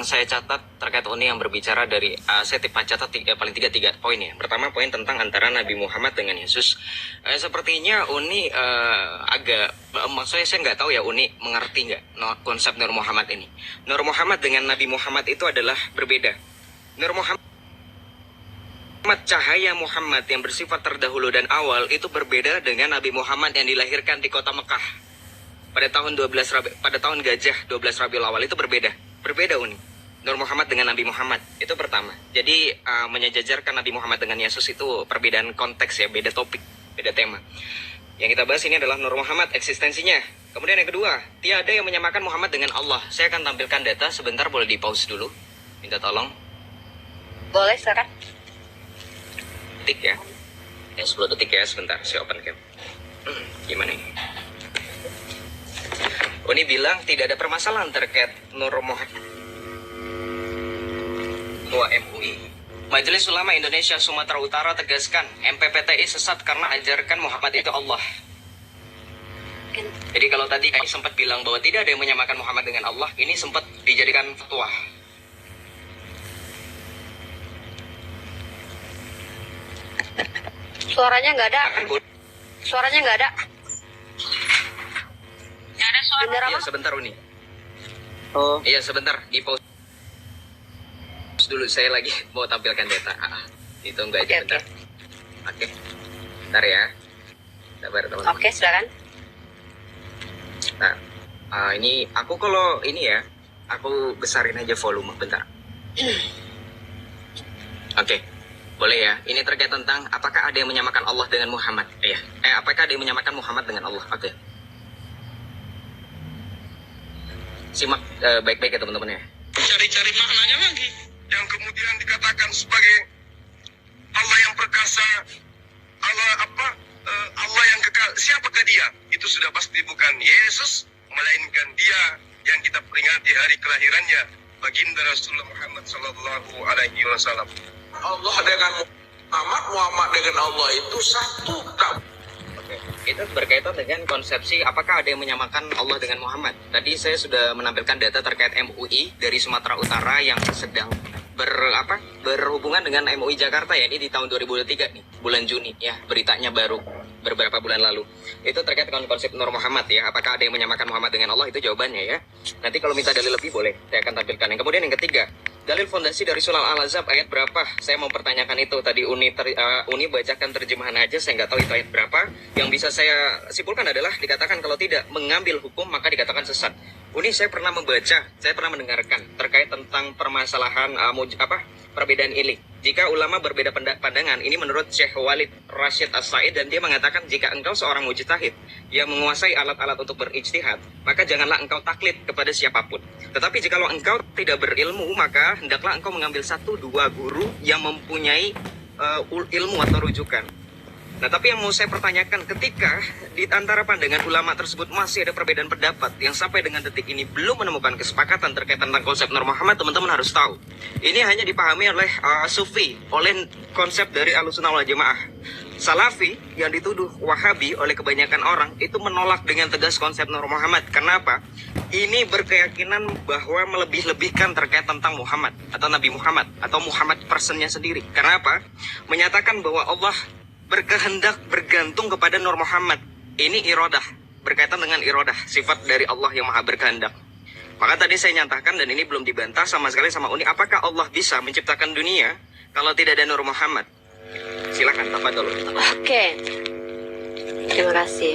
saya catat terkait Uni yang berbicara dari saya catat paling tiga poin ya. Pertama, poin tentang antara Nabi Muhammad dengan Yesus. Sepertinya Uni agak maksudnya saya nggak tahu ya Uni mengerti nggak konsep Nur Muhammad ini. Nur Muhammad dengan Nabi Muhammad itu adalah berbeda. Nur Muhammad, cahaya Muhammad yang bersifat terdahulu dan awal itu berbeda dengan Nabi Muhammad yang dilahirkan di kota Mekah pada tahun pada tahun Gajah 12 Rabiul Awal. Itu berbeda Uni. Nur Muhammad dengan Nabi Muhammad itu pertama. Jadi menyejajarkan Nabi Muhammad dengan Yesus itu perbedaan konteks ya, beda topik, beda tema. Yang kita bahas ini adalah Nur Muhammad eksistensinya. Kemudian yang kedua, tiada yang menyamakan Muhammad dengan Allah. Saya akan tampilkan data sebentar, boleh di pause dulu, minta tolong. Boleh sekarang. Detik ya. 10 detik ya, sebentar saya open cam. Gimana ini? Uni bilang tidak ada permasalahan terkait Nur Muhammad. Ketua MUI. Majelis Ulama Indonesia Sumatera Utara tegaskan MPPTI sesat karena ajarkan Muhammad itu Allah. Jadi kalau tadi kami sempat bilang bahwa tidak ada yang menyamakan Muhammad dengan Allah, ini sempat dijadikan fatwa. Suaranya nggak ada. Suaranya nggak ada. Nggak ada suara. Iya, sebentar Uni. Oh. Iya, sebentar. Di pause dulu, saya lagi mau tampilkan data. Ditunggu aja bentar. Oke. Bentar ya. Sabar teman-teman. Oke, silakan. Nah, ini aku kalau ini ya, aku besarin aja volume bentar. Oke. Boleh ya. Ini terkait tentang apakah ada yang menyamakan Allah dengan Muhammad? Apakah ada yang menyamakan Muhammad dengan Allah? Oke. Simak baik-baik ya teman-teman ya. Cari-cari maknanya lagi. Yang kemudian dikatakan sebagai Allah yang perkasa, Allah yang kekal. Siapakah dia? Itu sudah pasti bukan Yesus, melainkan dia yang kita peringati hari kelahirannya, baginda Rasulullah Muhammad Sallallahu Alaihi Wasallam. Allah dengan Muhammad dengan Allah itu satu. Oke. Itu berkaitan dengan konsepsi apakah ada yang menyamakan Allah dengan Muhammad. Tadi saya sudah menampilkan data terkait MUI dari Sumatera Utara yang sedang berhubungan dengan MUI Jakarta ya, ini di tahun 2023 nih, bulan Juni ya, beritanya baru beberapa bulan lalu. Itu terkait dengan konsep Nur Muhammad ya, apakah ada yang menyamakan Muhammad dengan Allah, itu jawabannya ya. Nanti kalau minta dalil lebih boleh, saya akan tampilkan. Yang kemudian yang ketiga, dalil fondasi dari surah Al-Ahzab ayat berapa? Saya mau pertanyakan itu. Tadi Uni bacakan terjemahan aja, saya nggak tahu itu ayat berapa. Yang bisa saya simpulkan adalah dikatakan kalau tidak mengambil hukum maka dikatakan sesat. Uni, saya pernah membaca, saya pernah mendengarkan terkait tentang permasalahan perbedaan ini. Jika ulama berbeda pandangan, ini menurut Syekh Walid Rashid As-Said, dan dia mengatakan jika engkau seorang mujtahid yang menguasai alat-alat untuk berijtihad, maka janganlah engkau taklid kepada siapapun. Tetapi jikalau engkau tidak berilmu, maka hendaklah engkau mengambil 1-2 guru yang mempunyai ilmu atau rujukan. Nah, tapi yang mau saya pertanyakan, ketika di antara pandangan ulama tersebut masih ada perbedaan pendapat yang sampai dengan detik ini belum menemukan kesepakatan terkait tentang konsep Nur Muhammad, teman-teman harus tahu. Ini hanya dipahami oleh Sufi, oleh konsep dari Ahlussunnah wal Jamaah. Salafi yang dituduh Wahabi oleh kebanyakan orang itu menolak dengan tegas konsep Nur Muhammad. Kenapa? Ini berkeyakinan bahwa melebih-lebihkan terkait tentang Muhammad atau Nabi Muhammad atau Muhammad personnya sendiri. Kenapa? Menyatakan bahwa Allah berkehendak bergantung kepada Nur Muhammad. Ini iradah, berkaitan dengan iradah, sifat dari Allah yang maha berkehendak. Maka tadi saya nyatakan, dan ini belum dibantah sama sekali sama Uni, apakah Allah bisa menciptakan dunia kalau tidak ada Nur Muhammad? Silakan, tafadhol. Oke. Terima kasih.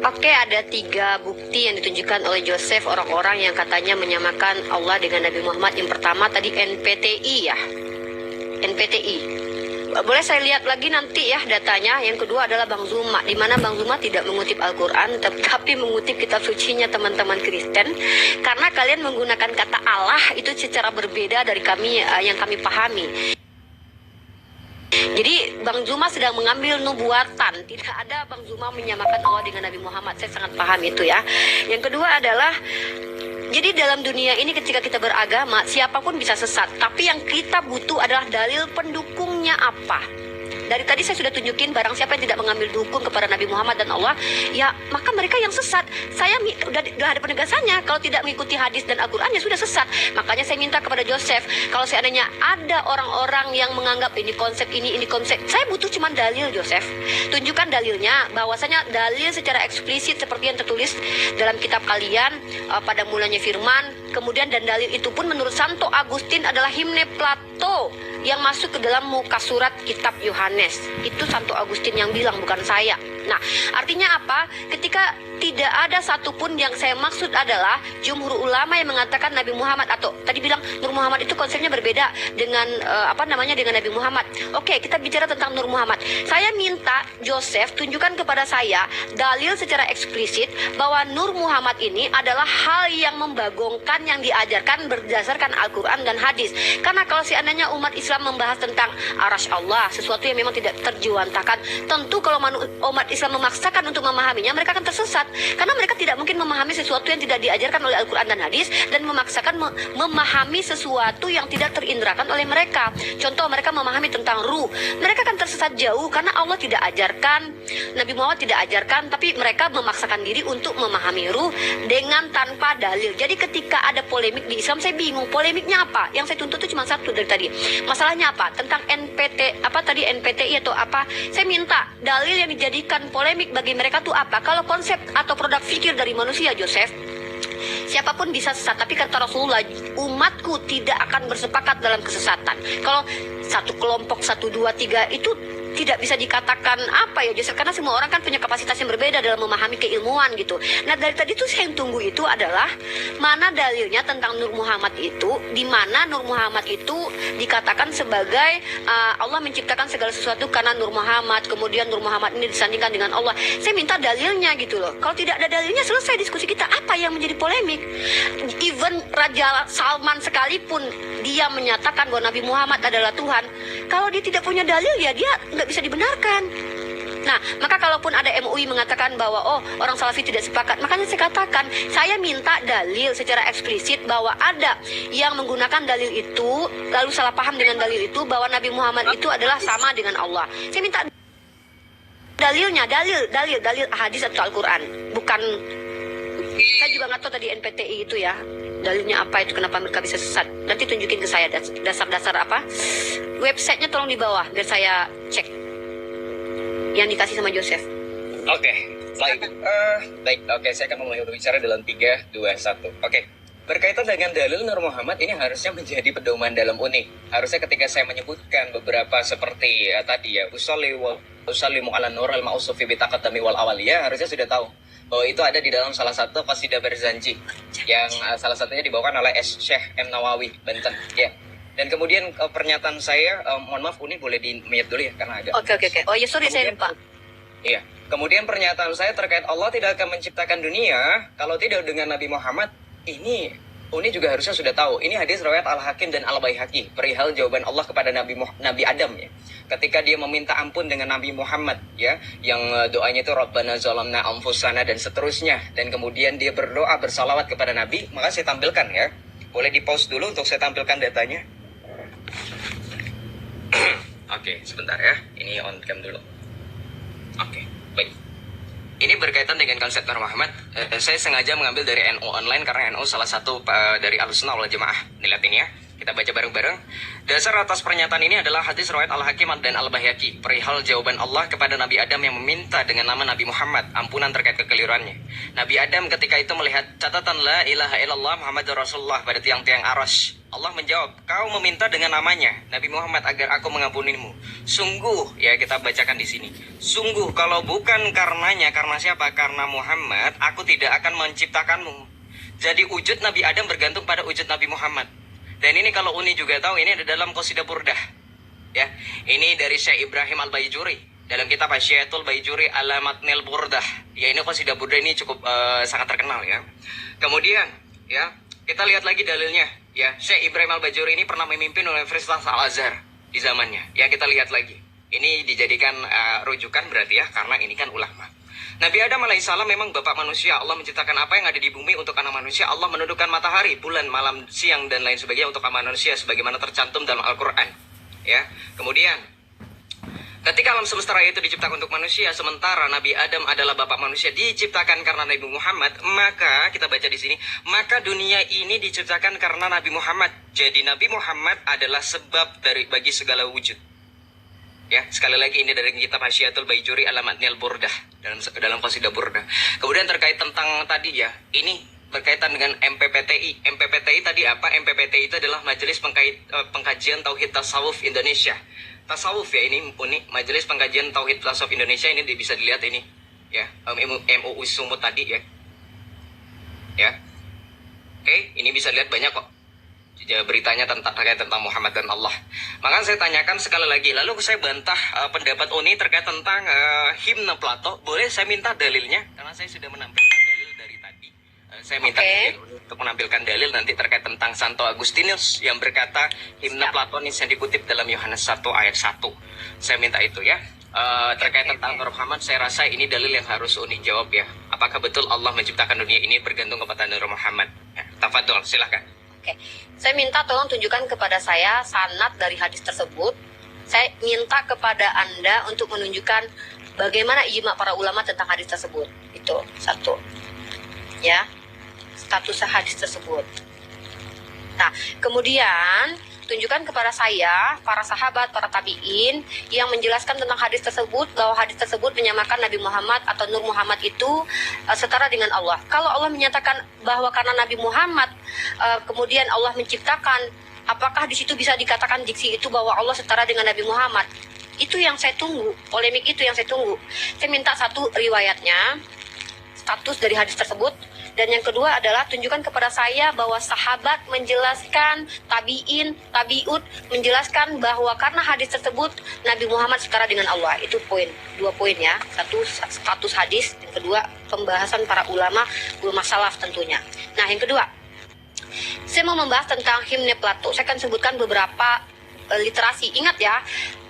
Oke, ada 3 bukti yang ditunjukkan oleh Joseph orang-orang yang katanya menyamakan Allah dengan Nabi Muhammad. Yang pertama tadi NPTI ya. NPTI. Boleh saya lihat lagi nanti ya datanya. Yang kedua adalah Bang Zuma, di mana Bang Zuma tidak mengutip Al-Quran tapi mengutip kitab sucinya teman-teman Kristen. Karena kalian menggunakan kata Allah itu secara berbeda dari kami yang kami pahami. Jadi Bang Zuma sedang mengambil nubuatan. Tidak ada Bang Zuma menyamakan Allah dengan Nabi Muhammad. Saya sangat paham itu ya. Yang kedua adalah, jadi dalam dunia ini ketika kita beragama, siapapun bisa sesat. Tapi yang kita butuh adalah dalil pendukungnya apa. Dari tadi saya sudah tunjukin barang siapa yang tidak mengambil dukun kepada Nabi Muhammad dan Allah, ya maka mereka yang sesat. Saya udah ada penegasannya, kalau tidak mengikuti hadis dan Al-Quran ya sudah sesat. Makanya saya minta kepada Joseph, kalau seandainya ada orang-orang yang menganggap ini konsep, saya butuh cuma dalil, Joseph. Tunjukkan dalilnya, bahwasanya dalil secara eksplisit seperti yang tertulis dalam kitab kalian, pada mulanya firman. Kemudian dan dalil itu pun menurut Santo Agustin adalah himne Plato yang masuk ke dalam muka surat kitab Yohanes. Itu Santo Agustin yang bilang, bukan saya. Nah, artinya apa? Ketika tidak ada satupun, yang saya maksud adalah jumhur ulama yang mengatakan Nabi Muhammad, atau tadi bilang Nur Muhammad itu konsepnya berbeda dengan dengan Nabi Muhammad. Oke, kita bicara tentang Nur Muhammad. Saya minta Joseph tunjukkan kepada saya dalil secara eksplisit bahwa Nur Muhammad ini adalah hal yang membagongkan yang diajarkan berdasarkan Al-Quran dan hadis. Karena kalau seandainya umat Islam membahas tentang arasy Allah, sesuatu yang memang tidak terjuantahkan, tentu kalau umat Islam memaksakan untuk memahaminya, mereka akan tersesat. Karena mereka tidak mungkin memahami sesuatu yang tidak diajarkan oleh Al-Quran dan hadis, dan memaksakan memahami sesuatu yang tidak terindrakan oleh mereka. Contoh, mereka memahami tentang ruh, mereka akan tersesat jauh karena Allah tidak ajarkan, Nabi Muhammad tidak ajarkan, tapi mereka memaksakan diri untuk memahami ruh dengan tanpa dalil. Jadi ketika ada polemik di Islam, saya bingung polemiknya apa. Yang saya tuntut itu cuma satu dari tadi. Masalahnya apa? Tentang NPTI atau apa? Saya minta dalil yang dijadikan polemik bagi mereka tuh apa? Kalau konsep atau produk fikir dari manusia, Joseph, siapapun bisa sesat, tapi kata Rasulullah, umatku tidak akan bersepakat dalam kesesatan. Kalau satu kelompok 1, 2, 3 itu tidak bisa dikatakan apa ya, Joseph, karena semua orang kan punya kapasitas yang berbeda dalam memahami keilmuan gitu. Nah, dari tadi tuh saya yang tunggu itu adalah mana dalilnya tentang Nur Muhammad itu, di mana Nur Muhammad itu dikatakan sebagai Allah menciptakan segala sesuatu karena Nur Muhammad, kemudian Nur Muhammad ini disandingkan dengan Allah. Saya minta dalilnya gitu loh. Kalau tidak ada dalilnya, selesai diskusi kita. Apa yang menjadi polemik? Even Raja Salman sekalipun dia menyatakan bahwa Nabi Muhammad adalah Tuhan, kalau dia tidak punya dalil ya dia nggak bisa dibenarkan. Nah, maka kalaupun ada MUI mengatakan bahwa orang Salafi tidak sepakat, makanya saya katakan, saya minta dalil secara eksplisit bahwa ada yang menggunakan dalil itu lalu salah paham dengan dalil itu, bahwa Nabi Muhammad itu adalah sama dengan Allah. Saya minta dalilnya, dalil hadis atau Al-Quran, bukan. Saya juga nggak tahu tadi NPTI itu ya, dalilnya apa itu, kenapa mereka bisa sesat. Nanti tunjukin ke saya dasar-dasar apa, websitenya tolong di bawah biar saya cek yang dikasih sama Joseph. Oke, baik. Oke, saya akan memulai berbicara dalam 3, 2, 1. Oke. Berkaitan dengan dalil Nur Muhammad ini harusnya menjadi pedoman dalam unik. Harusnya ketika saya menyebutkan beberapa seperti tadi ya, usallimu ala nur al ma'usufi bitaqaddami wal awaliyah, harusnya sudah tahu bahwa itu ada di dalam salah satu qasidah Barzanji yang salah satunya dibawakan oleh Syekh M. Nawawi Banten ya. Dan kemudian pernyataan saya, mohon maaf Uni boleh di-mute dulu ya karena agak. Oke. Oh ya, sorry, saya lupa. Iya. Kemudian pernyataan saya terkait Allah tidak akan menciptakan dunia kalau tidak dengan Nabi Muhammad, ini Uni juga harusnya sudah tahu. Ini hadis riwayat Al-Hakim dan Al-Baihaqi perihal jawaban Allah kepada Nabi Adam ya. Ketika dia meminta ampun dengan Nabi Muhammad ya, yang doanya itu Rabbana zalamna anfusana dan seterusnya, dan kemudian dia berdoa bersalawat kepada Nabi, maka saya tampilkan ya. Boleh di-pause dulu untuk saya tampilkan datanya. Oke, sebentar ya. Ini on cam dulu. Oke, baik. Ini berkaitan dengan konsep Nur Muhammad. Saya sengaja mengambil dari NU online karena NU salah satu dari Ahlussunnah wal Jamaah. Dilihat ini ya. Kita baca bareng-bareng. Dasar atas pernyataan ini adalah hadis riwayat Al-Hakim dan Al-Baihaqi perihal jawaban Allah kepada Nabi Adam yang meminta dengan nama Nabi Muhammad ampunan terkait kekeliruannya. Nabi Adam ketika itu melihat catatan la ilaha illallah Muhammadur Rasulullah pada tiang-tiang arasy. Allah menjawab, kau meminta dengan namanya Nabi Muhammad agar aku mengampunimu. Sungguh, ya kita bacakan di sini. Sungguh kalau bukan karenanya, karena siapa? Karena Muhammad, aku tidak akan menciptakanmu. Jadi wujud Nabi Adam bergantung pada wujud Nabi Muhammad. Dan ini kalau Uni juga tahu, ini ada dalam Qasidah Burdah. Ya, ini dari Syekh Ibrahim Al-Baijuri dalam kitab Asyiatul Baijuri Alamatnil Burdah. Ya, ini Qasidah Burdah ini cukup sangat terkenal ya. Kemudian, ya, kita lihat lagi dalilnya. Ya, Syekh Ibrahim Al-Baijuri ini pernah memimpin Universitas Al-Azhar di zamannya. Ya, kita lihat lagi. Ini dijadikan rujukan berarti ya, karena ini kan ulama. Nabi Adam alaihissalam memang bapak manusia. Allah menciptakan apa yang ada di bumi untuk anak manusia. Allah menundukkan matahari, bulan, malam, siang, dan lain sebagainya untuk anak manusia sebagaimana tercantum dalam Al-Quran. Ya, kemudian Ketika alam semesta raya itu diciptakan untuk manusia, sementara Nabi Adam adalah bapak manusia diciptakan karena Nabi Muhammad, maka kita baca di sini, maka dunia ini diciptakan karena Nabi Muhammad. Jadi Nabi Muhammad adalah sebab bagi segala wujud. Ya, sekali lagi ini dari kitab Hasyiatul Baijuri Alamatnil Burdah dalam qasidah Burdah. Kemudian terkait tentang tadi ya, ini berkaitan dengan MPPTI. MPPTI tadi apa? MPPTI itu adalah Majelis Pengkajian Tauhid Tasawuf Indonesia. Tasawuf ya, ini unik. Majelis Pengkajian Tauhid Tasawuf Indonesia, ini bisa dilihat ini ya, MUI Sumut tadi ya. Ya. Oke, ini bisa lihat banyak kok beritanya terkait tentang Muhammad dan Allah. Maka saya tanyakan sekali lagi, lalu saya bantah pendapat Uni terkait tentang himne Plato. Boleh saya minta dalilnya? Karena saya sudah menampilkan dalil dari tadi. Saya minta untuk menampilkan dalil nanti terkait tentang Santo Agustinus yang berkata himne Platonis yang dikutip dalam Yohanes 1 ayat 1. Saya minta itu ya. Terkait tentang Nur Muhammad, saya rasa ini dalil yang harus Uni jawab ya. Apakah betul Allah menciptakan dunia ini bergantung kepada Nur Muhammad? Ya, tafadhol, silahkan. Oke, saya minta tolong tunjukkan kepada saya sanad dari hadis tersebut. Saya minta kepada Anda untuk menunjukkan bagaimana ijma para ulama tentang hadis tersebut. Itu satu. Ya, status hadis tersebut. Nah, kemudian tunjukkan kepada saya para sahabat, para tabi'in yang menjelaskan tentang hadis tersebut, bahwa hadis tersebut menyamakan Nabi Muhammad atau Nur Muhammad itu setara dengan Allah. Kalau Allah menyatakan bahwa karena Nabi Muhammad kemudian Allah menciptakan, apakah di situ bisa dikatakan diksi itu bahwa Allah setara dengan Nabi Muhammad? Itu yang saya tunggu, polemik itu yang saya tunggu. Saya minta satu riwayatnya, status dari hadis tersebut. Dan yang kedua adalah tunjukkan kepada saya bahwa sahabat menjelaskan, tabi'in, tabi'ut menjelaskan bahwa karena hadis tersebut Nabi Muhammad setara dengan Allah. Itu poin, 2 poin ya. Satu, status hadis. Yang kedua, pembahasan para ulama salaf tentunya. Nah, yang kedua, saya mau membahas tentang himne Plato. Saya akan sebutkan beberapa literasi. Ingat ya,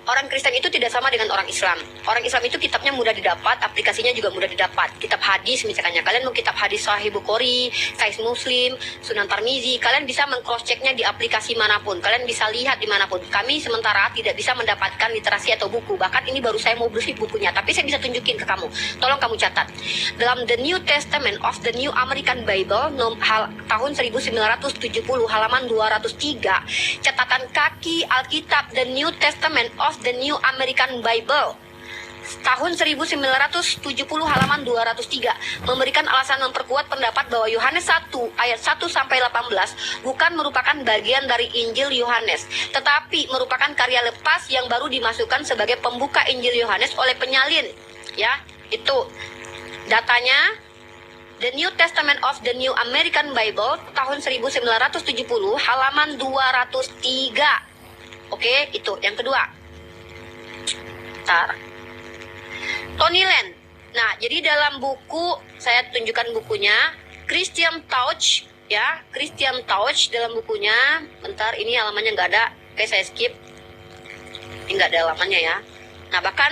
orang Kristen itu tidak sama dengan orang Islam. Orang Islam itu kitabnya mudah didapat, aplikasinya juga mudah didapat. Kitab hadis misalnya, kalian mau kitab hadis Sahih Bukhari, Sahih Muslim, Sunan Tirmizi, kalian bisa meng-cross-checknya di aplikasi manapun. Kalian bisa lihat dimanapun. Kami sementara tidak bisa mendapatkan literasi atau buku. Bahkan ini baru saya mau beli bukunya, tapi saya bisa tunjukin ke kamu. Tolong kamu catat. Dalam The New Testament of the New American Bible, tahun 1970, halaman 203, catatan kaki Alkitab The New Testament of the New American Bible tahun 1970 halaman 203 memberikan alasan memperkuat pendapat bahwa Yohanes 1 ayat 1 sampai 18 bukan merupakan bagian dari Injil Yohanes, tetapi merupakan karya lepas yang baru dimasukkan sebagai pembuka Injil Yohanes oleh penyalin. Ya, itu datanya. The New Testament of the New American Bible tahun 1970 halaman 203. Oke, itu yang kedua. Tony Land. Nah, jadi dalam buku, saya tunjukkan bukunya, Christian Touch, ya, Christian Touch dalam bukunya. Bentar, ini halamannya nggak ada. Oke, saya skip. Ini nggak ada halamannya ya. Nah, bahkan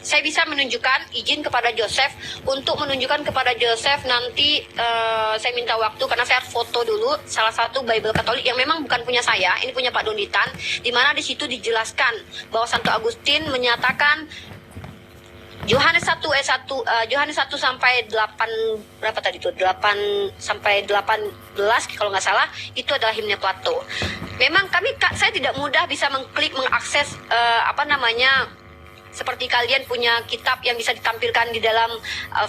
saya bisa menunjukkan izin kepada Joseph untuk menunjukkan kepada Joseph nanti saya minta waktu karena saya foto dulu salah satu Bible Katolik yang memang bukan punya saya, ini punya Pak Donitan, di mana di situ dijelaskan bahwa Santo Agustin menyatakan Yohanes 1 ayat 1 Yohanes 1 sampai 8 berapa tadi itu? 8 sampai 18 kalau nggak salah itu adalah himne Plato. Memang saya tidak mudah bisa mengklik mengakses seperti kalian punya kitab yang bisa ditampilkan di dalam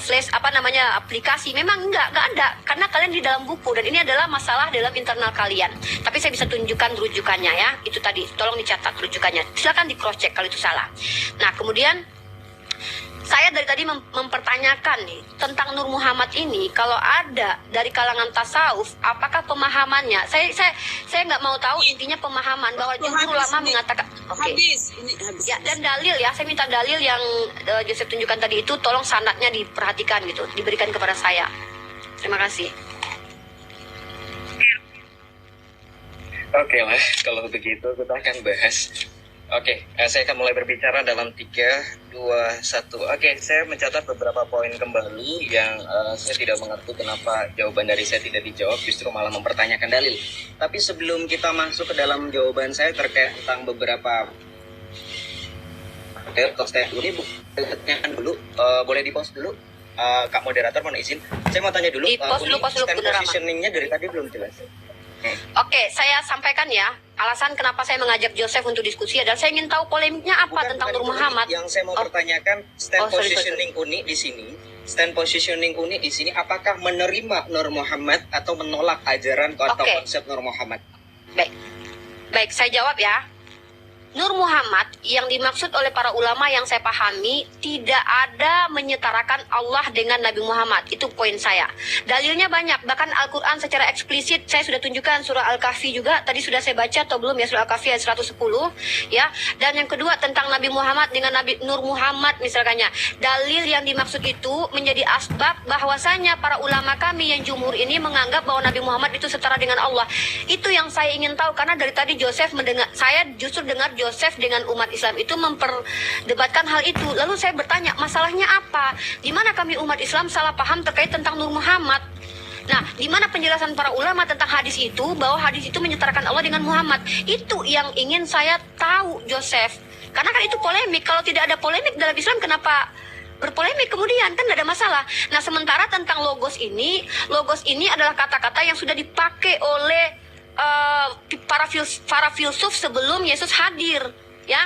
flash aplikasi. Memang nggak ada karena kalian di dalam buku dan ini adalah masalah dalam internal kalian. Tapi saya bisa tunjukkan rujukannya ya. Itu tadi, tolong dicatat rujukannya. Silakan di cross check kalau itu salah. Nah, kemudian saya dari tadi mempertanyakan nih tentang Nur Muhammad ini, kalau ada dari kalangan tasawuf, apakah pemahamannya? Saya nggak mau tahu intinya pemahaman bahwa jumhur ulama mengatakan habis. Ya, dan dalil ya, saya minta dalil yang Joseph tunjukkan tadi itu, tolong sanadnya diperhatikan gitu, diberikan kepada saya. Terima kasih. Oke lah, kalau begitu kita akan bahas. Oke, saya akan mulai berbicara dalam 3, 2, 1. Oke, saya mencatat beberapa poin kembali yang saya tidak mengerti kenapa jawaban dari saya tidak dijawab, justru malah mempertanyakan dalil. Tapi sebelum kita masuk ke dalam jawaban saya terkait tentang beberapa Talks ini tanyakan dulu, boleh di pause dulu. Kak moderator mohon izin, saya mau tanya dulu. Di pause dulu, stand bener, Rahmat. positioningnya dari tadi belum jelas. Oke, saya sampaikan ya. Alasan kenapa saya mengajak Joseph untuk diskusi adalah saya ingin tahu polemiknya apa tentang Nur itu, Muhammad. Yang saya mau pertanyakan, stand sorry. positioning Uni di sini. Stand positioning Uni di sini, apakah menerima Nur Muhammad atau menolak ajaran atau Oke. konsep Nur Muhammad? Baik, saya jawab ya. Nur Muhammad yang dimaksud oleh para ulama yang saya pahami tidak ada menyetarakan Allah dengan Nabi Muhammad. Itu poin saya. Dalilnya banyak. Bahkan Al-Quran secara eksplisit saya sudah tunjukkan surah Al-Kahfi juga. Tadi sudah saya baca atau belum ya surah Al-Kahfi ayat 110 ya. Dan yang kedua tentang Nabi Muhammad dengan Nabi Nur Muhammad misalkannya. Dalil yang dimaksud itu menjadi asbab bahwasanya para ulama kami yang jumhur ini menganggap bahwa Nabi Muhammad itu setara dengan Allah. Itu yang saya ingin tahu karena dari tadi Joseph mendengar, saya justru dengar Joseph dengan umat Islam itu memperdebatkan hal itu. Lalu saya bertanya, masalahnya apa? Di mana kami umat Islam salah paham terkait tentang Nur Muhammad? Nah, di mana penjelasan para ulama tentang hadis itu, bahwa hadis itu menyetarakan Allah dengan Muhammad? Itu yang ingin saya tahu, Joseph. Karena kan itu polemik. Kalau tidak ada polemik dalam Islam, kenapa berpolemik kemudian? Kan tidak ada masalah. Nah, sementara tentang logos ini adalah kata-kata yang sudah dipakai oleh para filsuf sebelum Yesus hadir, ya.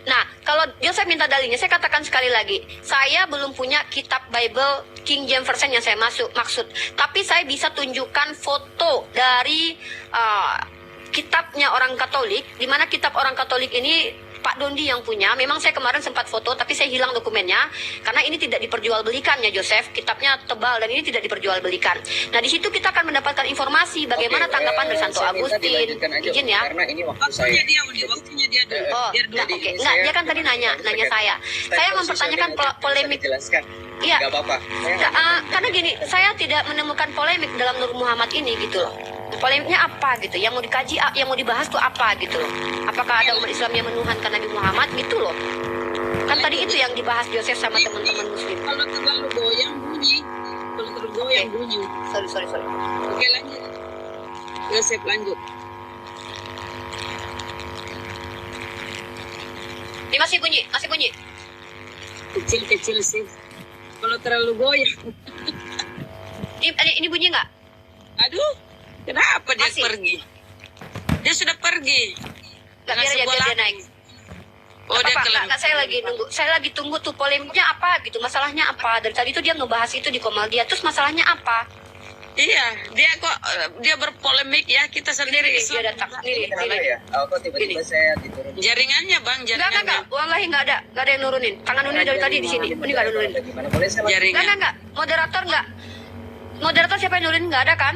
Nah, kalau Joseph minta dalilnya, saya katakan sekali lagi, saya belum punya kitab Bible King James Version yang saya maksud, tapi saya bisa tunjukkan foto dari kitabnya orang Katolik, di mana kitab orang Katolik ini Pak Dondi yang punya. Memang saya kemarin sempat foto, tapi saya hilang dokumennya karena ini tidak diperjualbelikan ya Joseph. Kitabnya tebal dan ini tidak diperjualbelikan. Nah, di situ kita akan mendapatkan informasi bagaimana tanggapan dari Santo Agustin. Izin ya. Karena ini waktu saya. Waktunya dia dulu. Oh, Biar dulu. oke. Enggak, dia kan tadi nanya saya. Saya mempertanyakan polemik. Jelaskan. Iya. Gak apa-apa. Karena gini, saya tidak menemukan polemik dalam Nur Muhammad ini gitu loh. Polemiknya apa gitu? Yang mau dikaji, yang mau dibahas tuh apa gitu loh? Apakah ada umat Islam yang menuhankan Nabi Muhammad gitu loh? Kan tadi itu yang dibahas Joseph sama teman-teman Muslim. Kalau terlalu goyang bunyi. Kalau terlalu goyang bunyi. Sorry. Oke, lanjut. Joseph lanjut. Ini masih bunyi. Kecil sih. Kalau terlalu goyang. Ini bunyi nggak? Aduh, kenapa dia Masih. pergi? Dia sudah pergi. Nggak, Dengan biar sebuah dia lampu. naik. Oh, Nggak dia apa-apa, kelam. nggak, saya lagi nunggu. Saya lagi tunggu tuh polemiknya apa gitu. Masalahnya apa? Dari tadi tuh dia ngebahas itu di Komaldia. Terus masalahnya apa? Iya, dia kok dia berpolemik ya, kita sendiri Dia Islam. datang. Nih. Kenapa ya? Kok tiba-tiba saya diturunin? Jaringannya, Bang, Enggak. jaringannya. Wallahi nggak ada yang nurunin. Tangan Uni dari tadi di sini. Uni nggak ada nurunin. Gimana? Boleh saya Jaringan. Enggak. Moderator nggak. Moderator siapa yang nurunin? Nggak ada kan?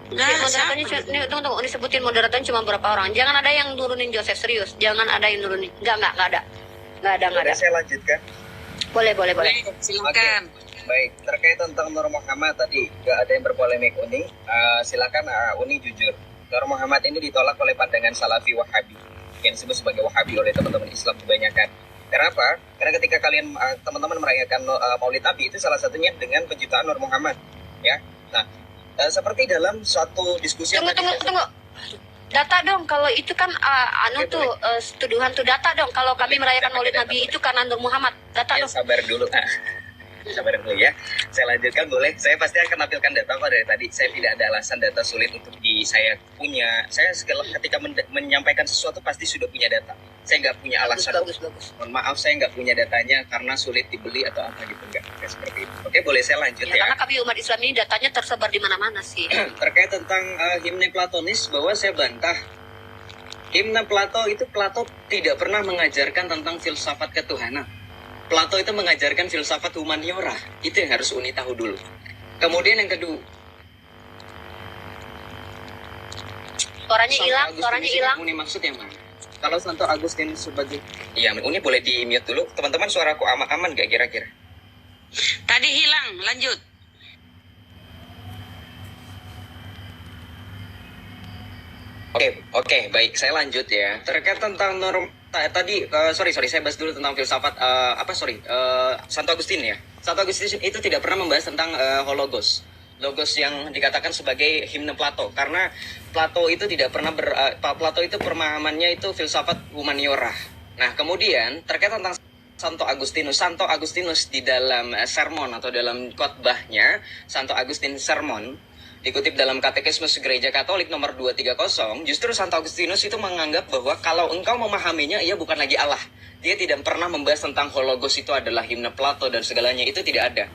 Nah, Moderatornya tunggu, disebutin moderatornya cuma berapa orang. Jangan ada yang nurunin Joseph, serius. Jangan ada yang nurunin. Enggak ada. Nggak ada. Boleh saya lanjutkan? Boleh. silakan. Baik, terkait tentang Nur Muhammad tadi, nggak ada yang berpolemik Uni. Silakan Uni jujur. Nur Muhammad ini ditolak oleh pandangan Salafi Wahabi, yang disebut sebagai Wahabi oleh teman-teman Islam kebanyakan. Kenapa? Karena ketika kalian teman-teman merayakan Maulid Nabi itu salah satunya dengan penciptaan Nur Muhammad, ya. Nah, seperti dalam suatu diskusi. Tunggu. Data dong, kalau itu kan tuduhan tuh data dong. Kalau kami merayakan Maulid Nabi itu karena Nur Muhammad. Data Ya, dong. sabar dulu. Sabar dulu ya. Saya lanjutkan boleh. Saya pasti akan tampilkan data kok dari tadi. Saya tidak ada alasan data sulit untuk saya punya. Saya ketika menyampaikan sesuatu pasti sudah punya data. Saya nggak punya alasan. Bagus. Mohon maaf, saya nggak punya datanya karena sulit dibeli atau apa gitu. Nggak seperti itu. Oke, boleh saya lanjut Ya, ya. karena kami umat Islam ini datanya tersebar di mana-mana sih. Terkait tentang himne Platonis, bahwa saya bantah. Himne Plato tidak pernah mengajarkan tentang filsafat ketuhanan. Plato itu mengajarkan filsafat humaniora. Itu yang harus Uni tahu dulu. Kemudian yang kedua, Suaranya hilang. Uni maksud yang mana? Kalau Santo Agustin sebagai... Iya, Uni boleh di-mute dulu. Teman-teman, suaraku aman gak kira-kira? Tadi hilang, lanjut. Oke, baik. Saya lanjut ya. Terkait tentang tadi, sorry, saya bahas dulu tentang filsafat, Santo Agustin ya. Santo Agustin itu tidak pernah membahas tentang hologos. Logos yang dikatakan sebagai himne Plato. Karena Plato itu tidak pernah Plato itu pemahamannya itu filsafat humaniora. Nah, kemudian terkait tentang Santo Agustinus di dalam sermon atau dalam khotbahnya, Santo Agustin Sermon, dikutip dalam Katekismus Gereja Katolik nomor 230, justru Santo Agustinus itu menganggap bahwa kalau engkau memahaminya, ia bukan lagi Allah. Dia tidak pernah membahas tentang hologos itu adalah himne Plato dan segalanya, itu tidak ada.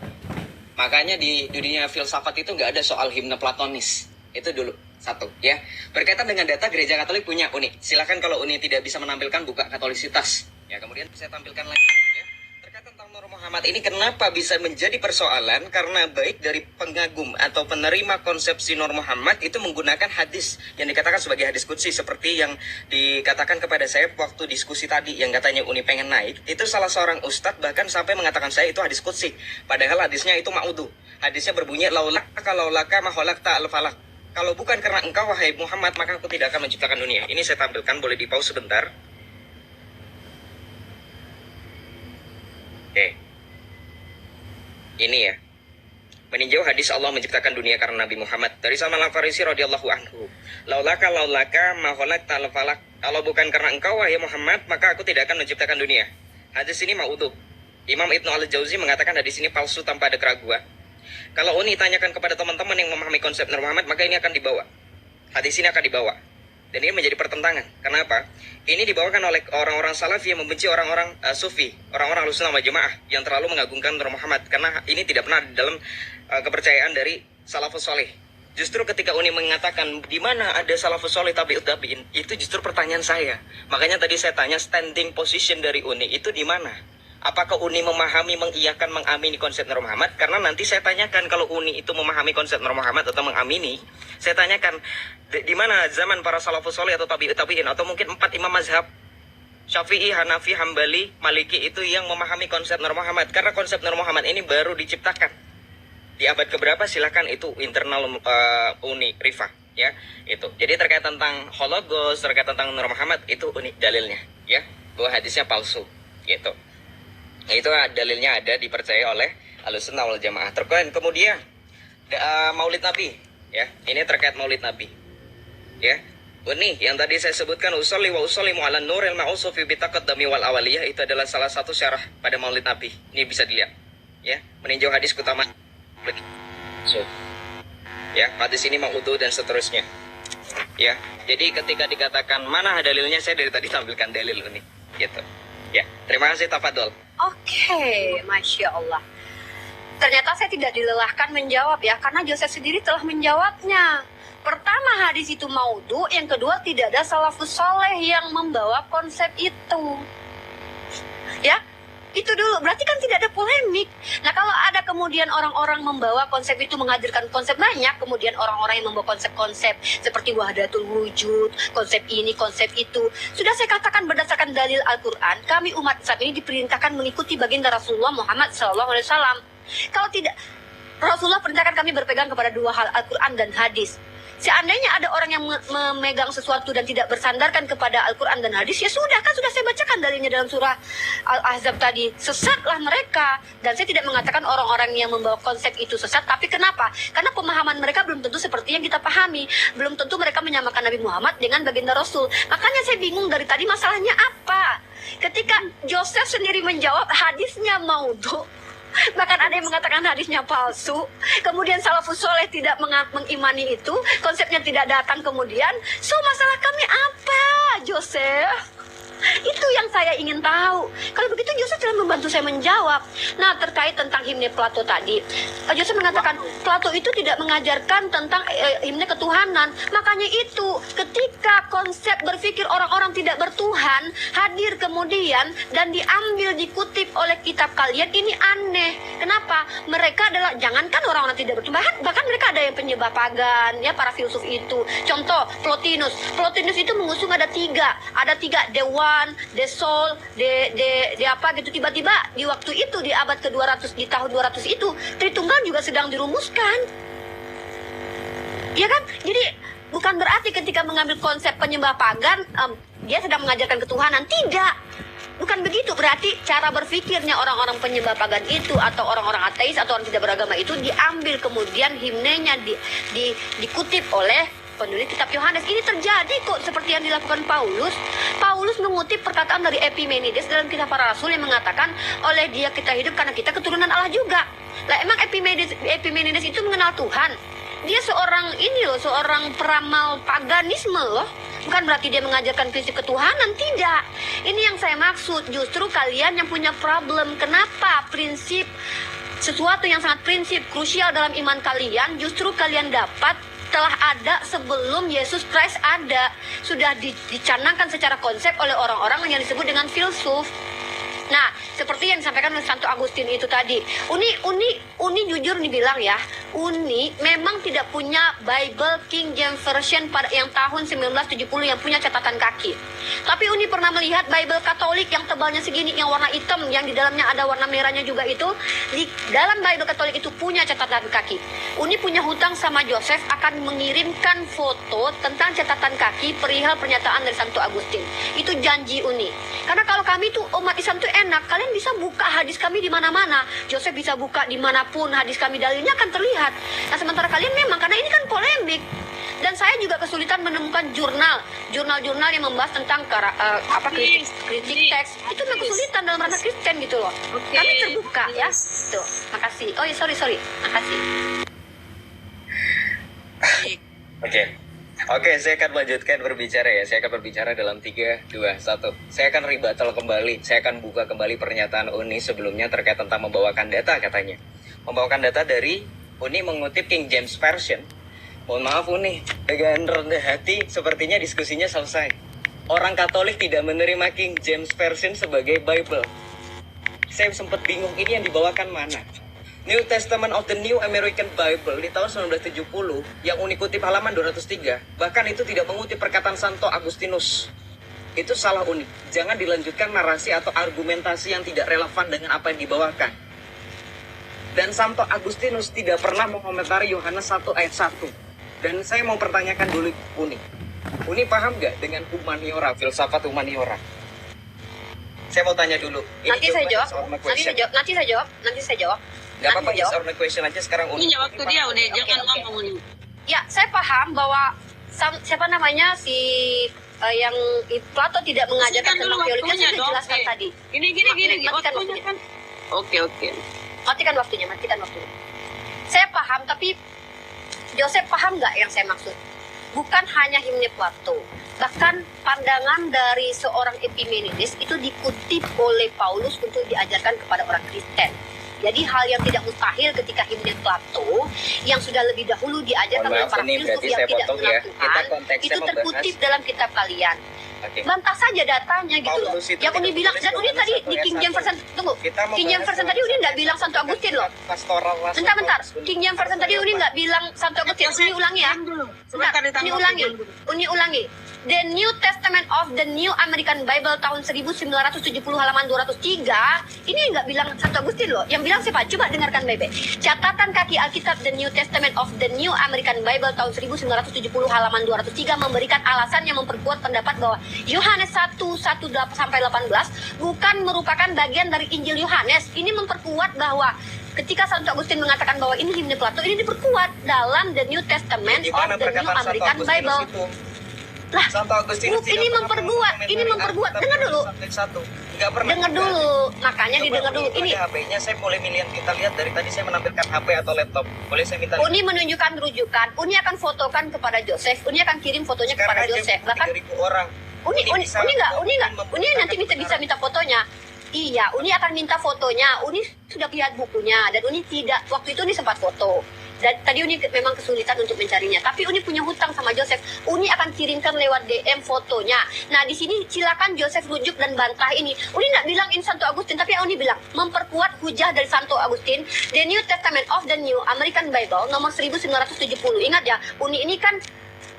Makanya di dunia filsafat itu nggak ada soal himne Platonis. Itu dulu, satu ya. Berkaitan dengan data, Gereja Katolik punya Uni. Silakan kalau Uni tidak bisa menampilkan, buka Katolisitas. Ya, kemudian saya tampilkan lagi ya. Terkait tentang Nur Muhammad ini kenapa bisa menjadi persoalan? Karena baik dari pengagum atau penerima konsepsi Nur Muhammad itu menggunakan hadis yang dikatakan sebagai hadis qudsi, seperti yang dikatakan kepada saya waktu diskusi tadi yang katanya Uni pengen naik. Itu salah seorang ustadz bahkan sampai mengatakan saya itu hadis qudsi, padahal hadisnya itu ma'udhu. Hadisnya berbunyi laulaka maholakta al-falak. Kalau bukan karena engkau wahai Muhammad, maka aku tidak akan menciptakan dunia. Ini saya tampilkan, boleh di pause sebentar. Oke. Ini ya. Meninjau hadis Allah menciptakan dunia karena Nabi Muhammad. Dari Salman Al-Farisi radhiyallahu anhu. Laulaka maholakta al-falak. Kalau bukan karena engkau wahai Muhammad, maka aku tidak akan menciptakan dunia. Hadis ini ma'udhu. Imam Ibnu Al-Jauzi mengatakan hadis ini palsu tanpa ada keraguan. Kalau Uni tanyakan kepada teman-teman yang memahami konsep Nur Muhammad, maka ini akan dibawa. Hadis ini akan dibawa. Dan ini menjadi pertentangan. Kenapa? Ini dibawakan oleh orang-orang Salafi yang membenci orang-orang Sufi, orang-orang Ahlussunnah wal Jamaah yang terlalu mengagungkan Nur Muhammad. Karena ini tidak pernah di dalam kepercayaan dari Salafus Saleh. Justru ketika Uni mengatakan di mana ada Salafus Saleh tabi'ut tabi'in, itu justru pertanyaan saya. Makanya tadi saya tanya standing position dari Uni itu di mana? Apakah Uni memahami, mengiyakan, mengamini konsep Nur Muhammad? Karena nanti saya tanyakan kalau Uni itu memahami konsep Nur Muhammad atau mengamini, saya tanyakan di mana zaman para salafus soleh atau tabi'in atau mungkin 4 imam mazhab Syafi'i, Hanafi, Hambali, Maliki itu yang memahami konsep Nur Muhammad. Karena konsep Nur Muhammad ini baru diciptakan di abad keberapa, silakan itu internal Uni Rifah ya. Itu. Jadi terkait tentang hologos, terkait tentang Nur Muhammad itu Uni dalilnya ya, bahwa hadisnya palsu gitu. Itu dalilnya ada, dipercaya oleh Ahlussunnah wal Jamaah. Terkait kemudian Maulid Nabi ya. Ini terkait Maulid Nabi. Ya. Ini yang tadi saya sebutkan usolli wa usollimu ala nuril ma'usufi bitaqaddami wal awaliyah, itu adalah salah satu syarah pada Maulid Nabi. Ini bisa dilihat. Ya, meninjau hadis utama. So. Ya, hadis ini ma'udhu dan seterusnya. Ya. Jadi ketika dikatakan mana dalilnya, saya dari tadi tampilkan dalil ini. Gitu. Ya, terima kasih, tafadhol. Oke, Masya Allah. Ternyata saya tidak dilelahkan menjawab ya, karena Joseph sendiri telah menjawabnya. Pertama, hadis itu maudhu. Yang kedua, tidak ada salafus soleh yang membawa konsep itu. Ya, itu dulu. Berarti kan tidak ada polemik. Nah, kalau ada kemudian orang-orang membawa konsep itu, mengajarkan konsep banyak, kemudian orang-orang yang membawa konsep-konsep seperti wahdatul wujud, konsep ini, konsep itu. Sudah saya katakan berdasarkan dalil Al-Quran, kami umat Islam ini diperintahkan mengikuti baginda Rasulullah Muhammad SAW. Kalau tidak, Rasulullah perintahkan kami berpegang kepada dua hal, Al-Quran dan hadis. Seandainya ada orang yang memegang sesuatu dan tidak bersandarkan kepada Al-Quran dan hadis, ya sudah, kan sudah saya bacakan dalilnya dalam surah Al-Ahzab tadi. Sesatlah mereka. Dan saya tidak mengatakan orang-orang yang membawa konsep itu sesat, tapi kenapa? Karena pemahaman mereka belum tentu seperti yang kita pahami. Belum tentu mereka menyamakan Nabi Muhammad dengan baginda Rasul. Makanya saya bingung dari tadi masalahnya apa. Ketika Joseph sendiri menjawab hadisnya maudhu, bahkan ada yang mengatakan hadisnya palsu, kemudian salafus soleh tidak mengimani itu, konsepnya tidak datang kemudian. So, masalah kami apa, Joseph? Itu yang saya ingin tahu. Kalau begitu Joseph telah membantu saya menjawab. Nah, terkait tentang himne Plato tadi, Joseph mengatakan Plato itu tidak mengajarkan tentang himne ketuhanan. Makanya itu ketika konsep berpikir orang-orang tidak bertuhan hadir kemudian dan diambil, dikutip oleh kitab kalian, ini aneh. Kenapa? Mereka adalah, jangankan orang-orang tidak bertuhan, bahkan mereka ada yang penyembah pagan ya, para filsuf itu. Contoh Plotinus itu mengusung ada tiga dewa, de sol, de apa gitu. Tiba-tiba di waktu itu, di abad ke-200, di tahun 200 itu, Tritunggal juga sedang dirumuskan. Ya kan? Jadi bukan berarti ketika mengambil konsep penyembah pagan dia sedang mengajarkan ketuhanan. Tidak. Bukan begitu. Berarti cara berpikirnya orang-orang penyembah pagan itu atau orang-orang ateis atau orang tidak beragama itu diambil kemudian himnenya dikutip oleh penulis kitab Yohanes. Ini terjadi kok seperti yang dilakukan Paulus. Paulus mengutip perkataan dari Epimenides dalam Kisah Para Rasul yang mengatakan oleh dia kita hidup karena kita keturunan Allah juga. Lah emang Epimenides itu mengenal Tuhan? Dia seorang seorang peramal paganisme loh. Bukan berarti dia mengajarkan prinsip ketuhanan, tidak. Ini yang saya maksud, justru kalian yang punya problem. Kenapa prinsip sesuatu yang sangat prinsip krusial dalam iman kalian justru kalian dapat telah ada sebelum Yesus Christ ada, sudah dicanangkan secara konsep oleh orang-orang yang disebut dengan filsuf. Nah, seperti yang disampaikan oleh Santo Agustin itu tadi, Uni jujur dibilang ya, Uni memang tidak punya Bible King James Version pada yang tahun 1970 yang punya catatan kaki. Tapi Uni pernah melihat Bible Katolik yang tebalnya segini, yang warna hitam, yang di dalamnya ada warna merahnya juga itu. Di dalam Bible Katolik itu punya catatan kaki. Uni punya hutang sama Joseph akan mengirimkan foto tentang catatan kaki perihal pernyataan dari Santo Agustin. Itu janji Uni. Karena kalau kami tuh umat Islam tuh enak, kalian bisa buka hadis kami di mana-mana. Joseph bisa buka dimanapun hadis kami, dalilnya akan terlihat. Nah sementara kalian memang, karena ini kan polemik. Dan saya juga kesulitan menemukan jurnal-jurnal yang membahas tentang kritik teks. Itu memang kesulitan dalam ranah Kristen gitu loh. Kami terbuka ya. Tuh, makasih. Oh ya, sorry. Makasih. Oke, saya akan lanjutkan berbicara ya. Saya akan berbicara dalam 3, 2, 1. Saya akan rebuttal kembali. Saya akan buka kembali pernyataan Uni sebelumnya terkait tentang membawakan data katanya. Membawakan data dari Uni mengutip King James Version. Mohon maaf Uni, dengan rendah hati sepertinya diskusinya selesai. Orang Katolik tidak menerima King James Version sebagai Bible. Saya sempat bingung, ini yang dibawakan mana? New Testament of the New American Bible di tahun 1970 yang Uni kutip halaman 203, bahkan itu tidak mengutip perkataan Santo Agustinus. Itu salah Uni. Jangan dilanjutkan narasi atau argumentasi yang tidak relevan dengan apa yang dibawakan. Dan Santo Agustinus tidak pernah mengomentari Yohanes 1 ayat 1. Dan saya mau pertanyakan dulu Uni. Uni paham gak dengan humaniora, filsafat humaniora? Saya mau tanya dulu. Nanti saya jawab. Gak apa-apa, yes or no question aja sekarang Uni. Ini waktu dia udah, jangan ngomong Uni. Ya, saya paham bahwa siapa namanya yang Plato tidak mengajarkan tentang teologi, kan sudah dijelaskan tadi. Gini, Matikan waktunya waktunya. kan. Oke. Matikan waktunya. Saya paham, tapi Joseph paham nggak yang saya maksud? Bukan hanya himne Plato, bahkan pandangan dari seorang Epimenides itu dikutip oleh Paulus untuk diajarkan kepada orang Kristen. Jadi hal yang tidak mustahil ketika himne Plato yang sudah lebih dahulu diajarkan oleh para filsuf yang tidak mengenal Tuhan, itu terkutip dalam kitab kalian. Bantah saja datanya gitu loh. Yang Uni bilang, dan Uni tadi di King James Version, tunggu, King James Version tadi Uni nggak bilang Santo Agustin loh. Bentar, King James Version tadi Uni nggak bilang Santo Agustin. Uni ulangi ya. Uni ulangi. The New Testament of the New American Bible tahun 1970 halaman 203, ini nggak bilang Santo Agustin loh. Yang bilang siapa? Coba dengarkan baik-baik. Catatan kaki Alkitab The New Testament of the New American Bible tahun 1970 halaman 203 memberikan alasan yang memperkuat pendapat bahwa Yohanes 1:1-18 bukan merupakan bagian dari Injil Yohanes. Ini memperkuat bahwa ketika Santo Agustin mengatakan bahwa ini himne Plato, ini diperkuat dalam The New Testament of the New American Bible. Lah, ini memperkuat. Dengar dulu. Dengar dulu. Makanya didengar dulu. Ini HP-nya saya boleh milih yang kita lihat dari tadi saya menampilkan HP atau laptop. Boleh saya minta? Uni menunjukkan rujukan. Uni akan fotokan kepada Joseph. Uni akan kirim fotonya kepada Joseph. Bahkan orang. Uni nanti bisa minta fotonya. Iya, Uni akan minta fotonya. Uni sudah lihat bukunya dan Uni tidak, waktu itu Uni sempat foto. Dan tadi Uni memang kesulitan untuk mencarinya, tapi Uni punya hutang sama Joseph. Uni akan kirimkan lewat DM fotonya. Nah, di sini silakan Joseph rujuk dan bantah ini. Uni nggak bilang ini Santo Agustin, tapi Uni bilang memperkuat hujah dari Santo Agustin, The New Testament of the New American Bible nomor 1970. Ingat ya, Uni ini kan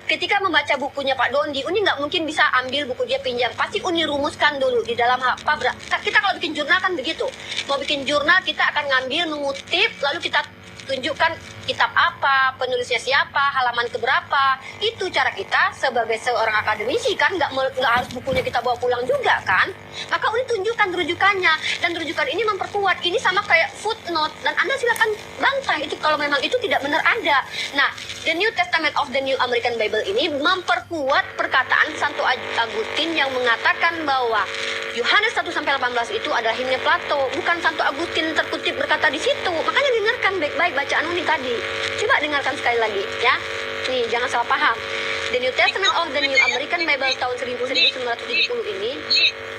ketika membaca bukunya Pak Dondi, Uni nggak mungkin bisa ambil buku dia pinjam. Pasti Uni rumuskan dulu di dalam apa. Kita kalau bikin jurnal kan begitu. Mau bikin jurnal kita akan ngambil, mengutip, lalu kita tunjukkan kitab apa, penulisnya siapa, halaman keberapa. Itu cara kita sebagai seorang akademisi kan, nggak harus bukunya kita bawa pulang juga kan. Maka Uni tunjukkan rujukannya, dan rujukan ini memperkuat. Ini sama kayak footnote, dan Anda silakan bantah itu kalau memang itu tidak benar ada. Nah, The New Testament of the New American Bible ini memperkuat perkataan Santo Agustin yang mengatakan bahwa Yohanes 1-18 itu adalah himne Plato, bukan Santo Agustin terkutip berkata di situ. Makanya dengarkan baik-baik bacaan Uni tadi. Coba dengarkan sekali lagi ya. Nih, jangan salah paham. The New Testament of the New American Bible tahun 1970 ini.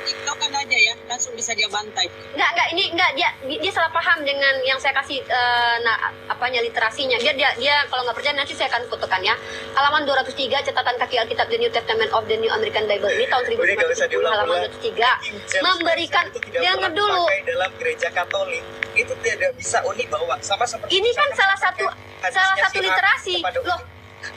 TikTokan aja ya, langsung bisa dia bantai. Enggak, dia salah paham dengan yang saya kasih literasinya. Dia kalau nggak percaya nanti saya akan fotokan ya. Halaman 203 catatan kaki Alkitab The New Testament of the New American Bible ini tahun 1970 halaman 203 memberikan, dengar dulu. Dalam gereja Katolik itu tidak bisa Uni bawa sama seperti ini kan salah satu literasi loh.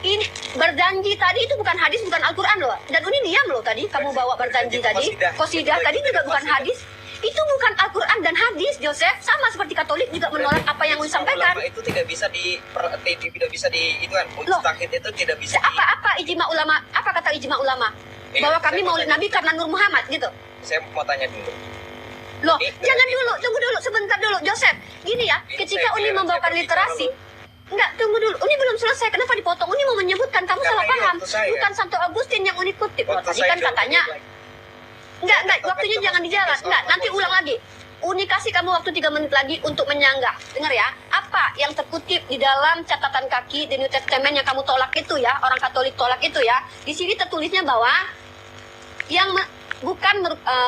Ini berjanji tadi itu bukan hadis, bukan Al-Quran loh. Dan Uni diam loh tadi, kamu bawa berjanji tadi. Qasidah tadi juga bukan hadis. Itu bukan Al-Quran dan hadis, Joseph. Sama seperti Katolik juga menolak apa yang Uni sampaikan. Itu tidak bisa itu kan mustahil, itu tidak bisa. Apa ijma ulama? Apa kata ijma ulama? Bahwa kami maulid Nabi karena Nur Muhammad gitu. Saya mau tanya dulu. Loh, jangan dulu, tunggu dulu, sebentar dulu, Joseph. Gini ya, ketika Uni membawakan literasi, enggak, tunggu dulu. Uni belum selesai. Kenapa dipotong? Uni mau menyebutkan, kamu salah paham. Bukan Santo Agustin yang Uni kutip. Tadi kan katanya. Enggak, waktunya jangan di jalan. Enggak, nanti ulang lagi. Uni kasih kamu waktu 3 menit lagi untuk menyanggah. Dengar ya, apa yang terkutip di dalam catatan kaki The New Testament yang kamu tolak itu ya, orang Katolik tolak itu ya. Di sini tertulisnya bahwa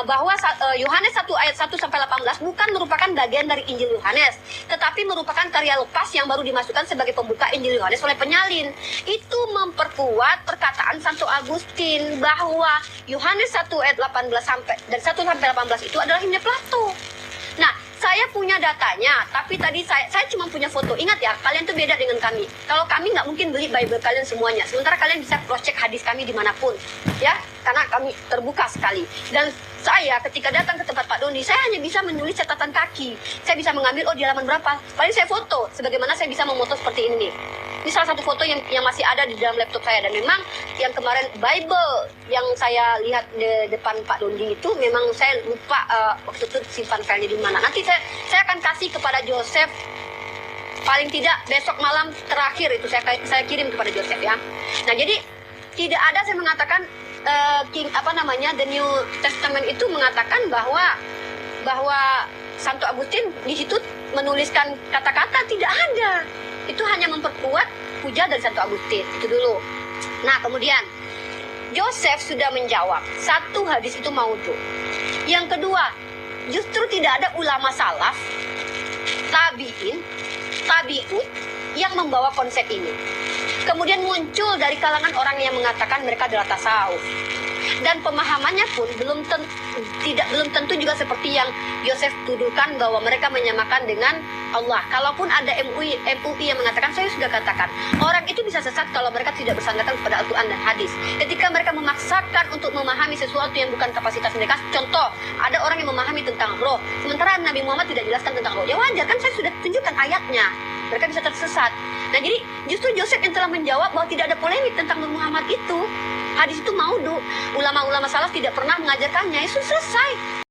bahwa Yohanes 1 ayat 1-18 bukan merupakan bagian dari Injil Yohanes, tetapi merupakan karya lepas yang baru dimasukkan sebagai pembuka Injil Yohanes oleh penyalin. Itu memperkuat perkataan Santo Agustin bahwa Yohanes 1 ayat 18 dari 1-18 itu adalah himne Plato. Nah, saya punya datanya, tapi tadi saya cuma punya foto. Ingat ya, kalian tuh beda dengan kami. Kalau kami nggak mungkin beli Bible kalian semuanya. Sementara kalian bisa cross-check hadis kami dimanapun. Ya, karena kami terbuka sekali. Dan saya ketika datang ke tempat Pak Doni, saya hanya bisa menulis catatan kaki. Saya bisa mengambil, di halaman berapa. Paling saya foto, sebagaimana saya bisa memoto seperti ini. Ini salah satu foto yang masih ada di dalam laptop saya. Dan memang yang kemarin Bible yang saya lihat di depan Pak Dondi itu memang saya lupa waktu itu simpan filenya di mana. Nanti saya akan kasih kepada Joseph, paling tidak besok malam terakhir itu saya kirim kepada Joseph ya. Nah, jadi tidak ada saya mengatakan The New Testament itu mengatakan bahwa Santo Agustin di situ menuliskan kata-kata, tidak ada. Itu hanya memperkuat hujah dari Santo Agustin. Itu dulu. Nah, kemudian Joseph sudah menjawab, satu hadis itu maudhu. Yang kedua, justru tidak ada ulama salaf, tabi'ut yang membawa konsep ini. Kemudian muncul dari kalangan orang yang mengatakan mereka adalah tasawuf. Dan pemahamannya pun belum tentu juga seperti yang Yosef tuduhkan bahwa mereka menyamakan dengan Allah. Kalaupun ada MUI yang mengatakan, saya sudah katakan, orang itu bisa sesat kalau mereka tidak bersandarkan kepada Al-Quran dan hadis. Ketika mereka memaksakan untuk memahami sesuatu yang bukan kapasitas mereka, contoh, ada orang yang memahami tentang roh, sementara Nabi Muhammad tidak jelaskan tentang roh. Ya wajar kan, saya sudah tunjukkan ayatnya. Mereka bisa tersesat. Nah, jadi justru Joseph yang telah menjawab bahwa tidak ada polemik tentang Nur Muhammad itu. Hadis itu maudhu. Ulama-ulama salaf tidak pernah mengajarkannya. Itu selesai.